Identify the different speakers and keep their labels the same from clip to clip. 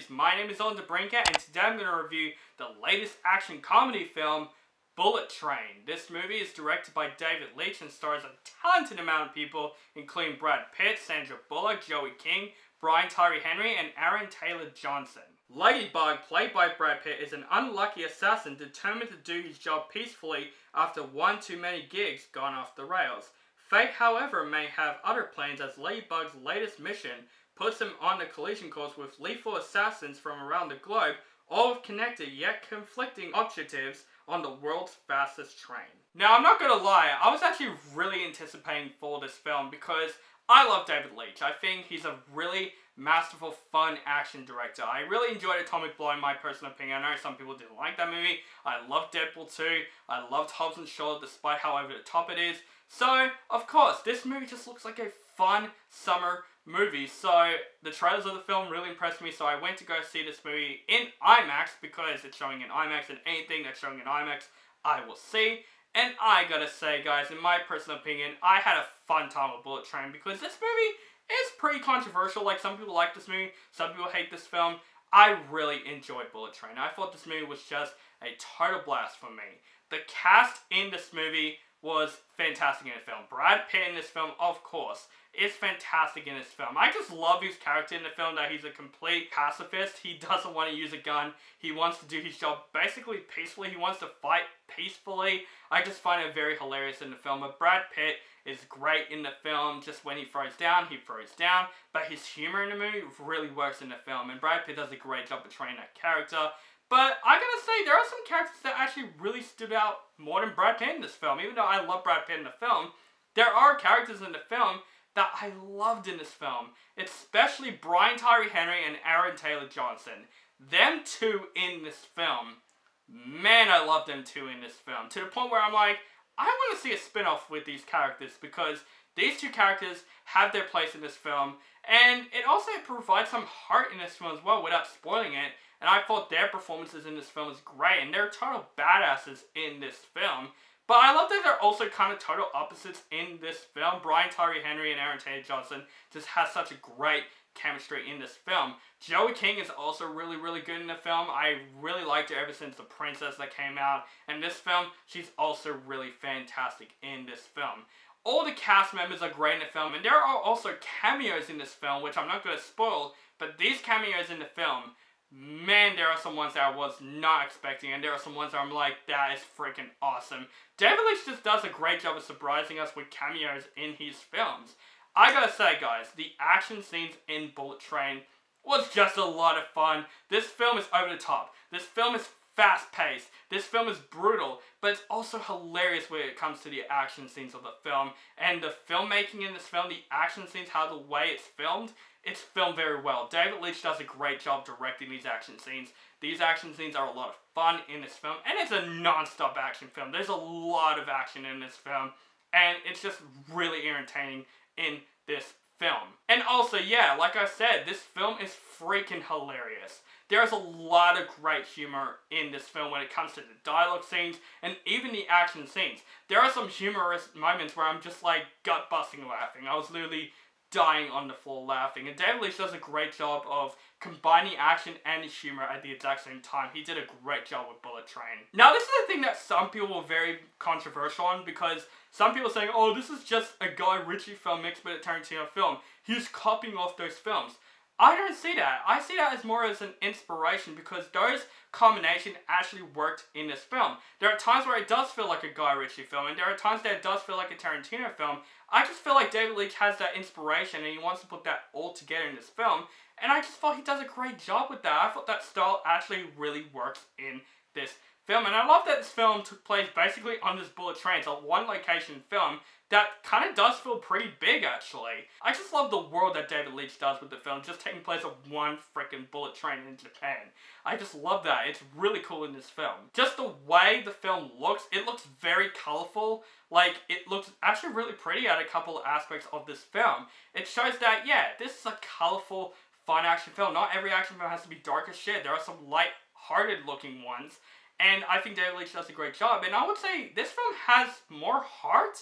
Speaker 1: movies. My name is Owen DeBrincat, and today I'm going to review the latest action comedy film, Bullet Train. This movie is directed by David Leitch and stars a talented amount of people, including Brad Pitt, Sandra Bullock, Joey King, Brian Tyree Henry, and Aaron Taylor Johnson. Ladybug, played by Brad Pitt, is an unlucky assassin determined to do his job peacefully after one too many gigs gone off the rails. Fate, however, may have other plans as Ladybug's latest mission puts him on the collision course with lethal assassins from around the globe, all with connected yet conflicting objectives on the world's fastest train. Now, I'm not gonna lie, I was actually really anticipating for this film because I love David Leitch. I think he's a really masterful, fun action director. I really enjoyed Atomic Blonde, in my personal opinion. I know some people didn't like that movie. I loved Deadpool 2. I loved Hobbs and Shaw, despite how over the top it is. So, of course, this movie just looks like a fun summer movie. So, the trailers of the film really impressed me, so I went to go see this movie in IMAX because it's showing in IMAX, and anything that's showing in IMAX, I will see. And I gotta say, guys, in my personal opinion, I had a fun time with Bullet Train because this movie is pretty controversial. Like, some people like this movie, some people hate this film. I really enjoyed Bullet Train. I thought this movie was just a total blast for me. The cast in this movie was fantastic in the film. Brad Pitt in this film, of course, is fantastic in this film. I just love his character in the film, that he's a complete pacifist. He doesn't want to use a gun. He wants to do his job basically peacefully. He wants to fight peacefully. I just find it very hilarious in the film. But Brad Pitt is great in the film. Just when he throws down, he throws down. But his humor in the movie really works in the film. And Brad Pitt does a great job portraying that character. But I gotta say, there are some characters that actually really stood out more than Brad Pitt in this film. Even though I love Brad Pitt in the film, there are characters in the film that I loved in this film. Especially Brian Tyree Henry and Aaron Taylor Johnson. Them two in this film. Man, I love them two in this film. To the point where I'm like, I want to see a spin-off with these characters because these two characters have their place in this film. And it also provides some heart in this film as well without spoiling it. And I thought their performances in this film is great. And they're total badasses in this film. But I love that they're also kind of total opposites in this film. Brian Tyree Henry and Aaron Taylor Johnson just has such a great chemistry in this film. Joey King is also really, really good in the film. I really liked her ever since The Princess that came out. And this film, she's also really fantastic in this film. All the cast members are great in the film. And there are also cameos in this film, which I'm not going to spoil. But these cameos in the film, man, there are some ones that I was not expecting, and there are some ones that I'm like, that is freaking awesome. David Leitch just does a great job of surprising us with cameos in his films. I gotta say, guys, the action scenes in Bullet Train was just a lot of fun. This film is over the top. This film is fast-paced. This film is brutal, but it's also hilarious when it comes to the action scenes of the film. And the filmmaking in this film, the action scenes, how the way it's filmed very well. David Leitch does a great job directing these action scenes. These action scenes are a lot of fun in this film, and it's a non-stop action film. There's a lot of action in this film, and it's just really entertaining in this film. And also, yeah, like I said, this film is freaking hilarious. There's a lot of great humor in this film when it comes to the dialogue scenes and even the action scenes. There are some humorous moments where I'm just like gut-busting laughing. I was literally dying on the floor laughing. And David Leitch does a great job of combining action and humor at the exact same time. He did a great job with Bullet Train. Now, this is the thing that some people were very controversial on, because some people are saying, oh, this is just a Guy Ritchie film mixed with a Tarantino film. He's copying off those films. I don't see that. I see that as more as an inspiration, because those combination actually worked in this film. There are times where it does feel like a Guy Ritchie film, and there are times that it does feel like a Tarantino film. I just feel like David Leitch has that inspiration, and he wants to put that all together in this film, and I just thought he does a great job with that. I thought that style actually really works in this film, and I love that this film took place basically on this Bullet Train. It's a one-location film that kind of does feel pretty big, actually. I just love the world that David Leitch does with the film, just taking place on one freaking bullet train in Japan. I just love that. It's really cool in this film. Just the way the film looks, it looks very colorful. Like, it looks actually really pretty at a couple of aspects of this film. It shows that, yeah, this is a colorful, fun action film. Not every action film has to be dark as shit. There are some light-hearted looking ones. And I think David Leitch does a great job. And I would say this film has more heart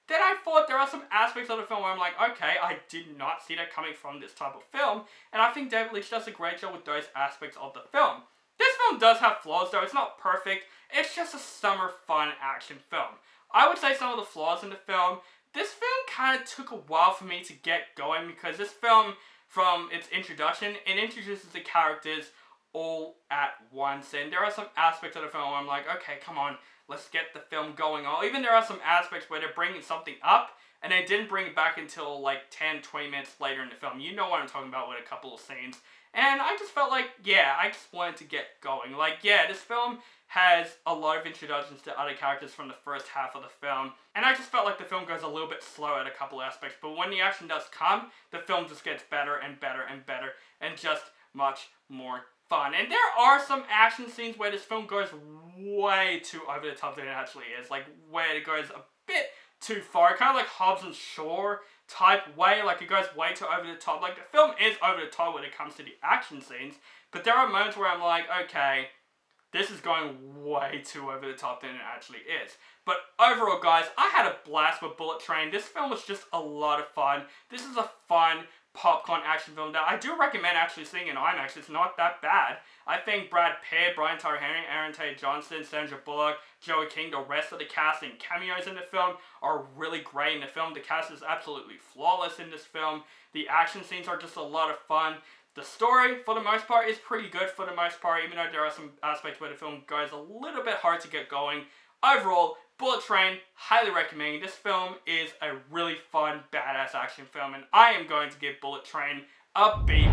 Speaker 1: then I thought there are some aspects of the film where I'm like, okay, I did not see that coming from this type of film, and I think David Leitch does a great job with those aspects of the film. This film does have flaws though, it's not perfect, it's just a summer fun action film. I would say some of the flaws in the film, this film kind of took a while for me to get going because this film, from its introduction, it introduces the characters all at once, and there are some aspects of the film where I'm like, okay, come on, let's get the film going. Or even there are some aspects where they're bringing something up, and they didn't bring it back until like 10-20 minutes later in the film. You know what I'm talking about with a couple of scenes. And I just felt like, yeah, I just wanted to get going. Like, yeah, this film has a lot of introductions to other characters from the first half of the film, and I just felt like the film goes a little bit slow at a couple of aspects, but when the action does come, the film just gets better and better and better, and just much more fun. And there are some action scenes where this film goes way too over the top than it actually is, like where it goes a bit too far, kind of like Hobbs and Shaw type way, like it goes way too over the top. Like the film is over the top when it comes to the action scenes, but there are moments where I'm like, okay, this is going way too over the top than it actually is. But overall, guys, I had a blast with Bullet Train. This film was just a lot of fun. This is a fun popcorn action film that I do recommend actually seeing in IMAX. It's not that bad. I think Brad Pitt, Brian Tyree Henry, Aaron Taylor Johnson, Sandra Bullock, Joey King, the rest of the cast and cameos in the film are really great in the film. The cast is absolutely flawless in this film. The action scenes are just a lot of fun. The story, for the most part, is pretty good for the most part, even though there are some aspects where the film goes a little bit hard to get going. Overall, Bullet Train, highly recommend. This film is a really fun, badass action film, and I am going to give Bullet Train a B+.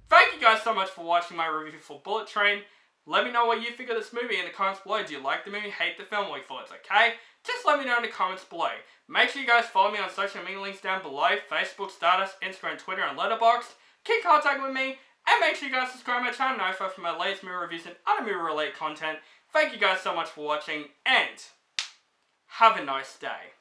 Speaker 1: Thank you guys so much for watching my review for Bullet Train. Let me know what you think of this movie in the comments below. Do you like the movie, hate the film, or you thought it's okay? Just let me know in the comments below. Make sure you guys follow me on social media links down below. Facebook, Stardust, Instagram, Twitter, and Letterboxd. Keep contacting with me, and make sure you guys subscribe to my channel now for my latest movie reviews and other movie related content. Thank you guys so much for watching, and have a nice day.